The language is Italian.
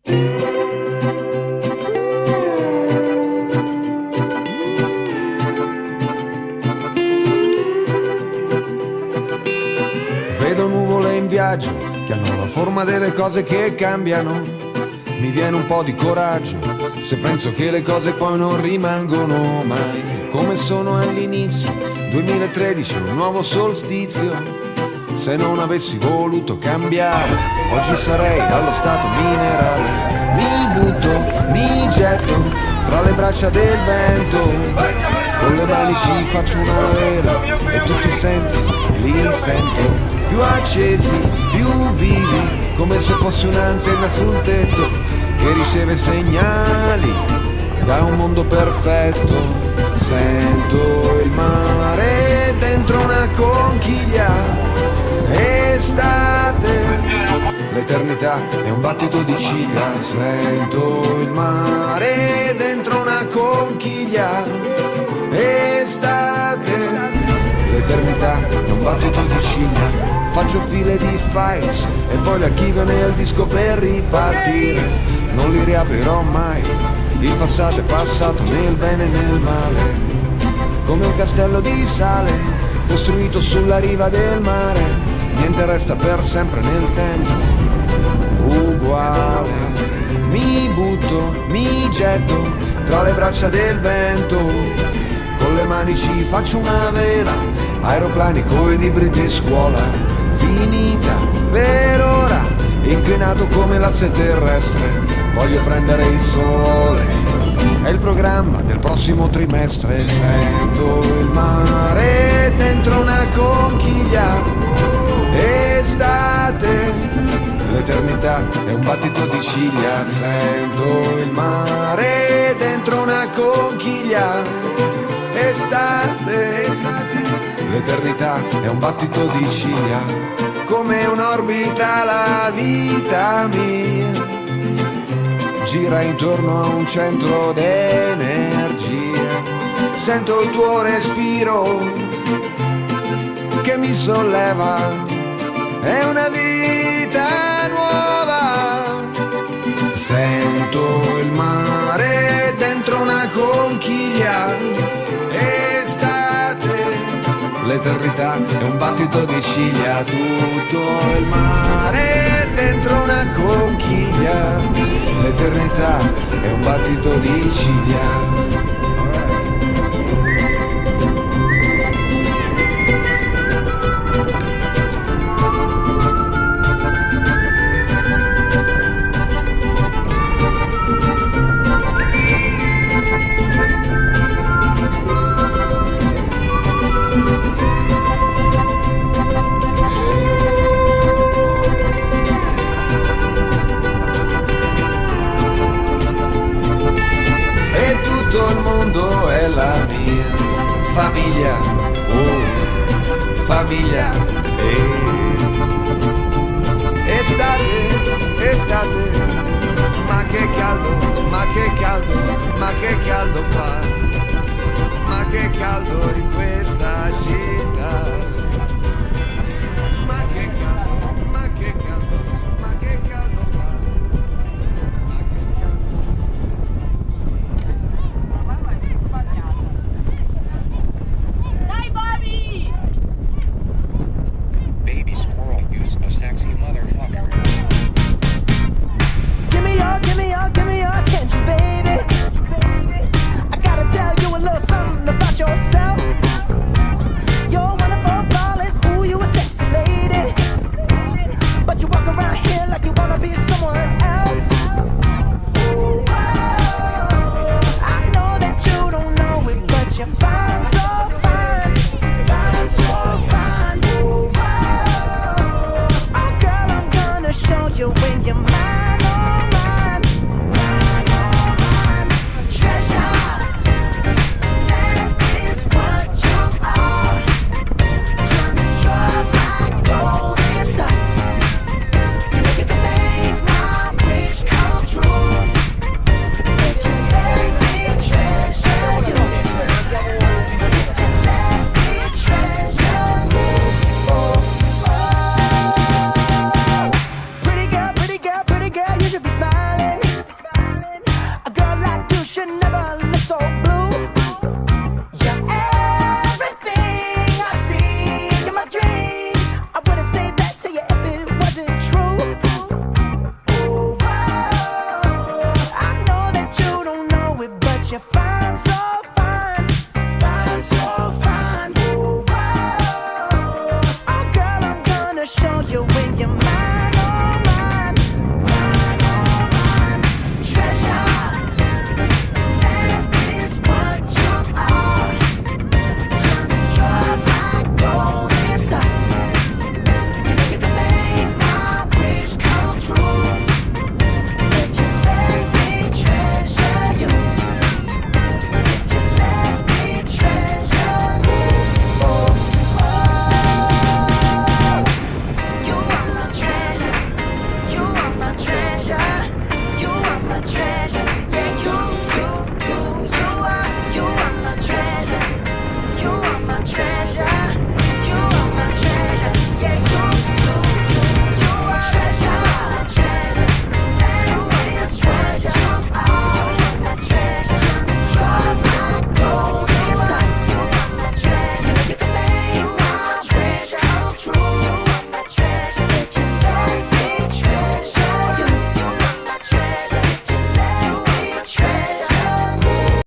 Vedo nuvole in viaggio che hanno la forma delle cose che cambiano. Mi viene un po' di coraggio se penso che le cose poi non rimangono mai come sono all'inizio. 2013, un nuovo solstizio. Se non avessi voluto cambiare, oggi sarei allo stato minerale. Mi butto, mi getto tra le braccia del vento. Con le mani ci faccio una vela e tutti i sensi li sento più accesi, più vivi, come se fosse un'antenna sul tetto che riceve segnali da un mondo perfetto. Sento il mare dentro una conchiglia, estate, l'eternità è un battito di ciglia. Sento il mare dentro una conchiglia, estate, l'eternità è un battito di ciglia. Faccio file di files e poi le archivio nel disco per ripartire. Non li riaprirò mai, il passato è passato nel bene e nel male. Come un castello di sale costruito sulla riva del mare. Niente resta per sempre nel tempo, uguale. Mi butto, mi getto tra le braccia del vento. Con le mani ci faccio una vela, aeroplani coi libri di scuola. Finita per ora, inclinato come l'asse terrestre. Voglio prendere il sole, è il programma del prossimo trimestre. Sento il mare dentro una conchiglia, estate, l'eternità è un battito di ciglia. Sento il mare dentro una conchiglia, estate, l'eternità è un battito di ciglia. Come un'orbita la vita mia gira intorno a un centro d'energia. Sento il tuo respiro che mi solleva, è una vita nuova. Sento il mare dentro una conchiglia, estate, l'eternità è un battito di ciglia. Tutto il mare dentro una conchiglia, l'eternità è un battito di ciglia. Famiglia, oh, famiglia, estate, estate.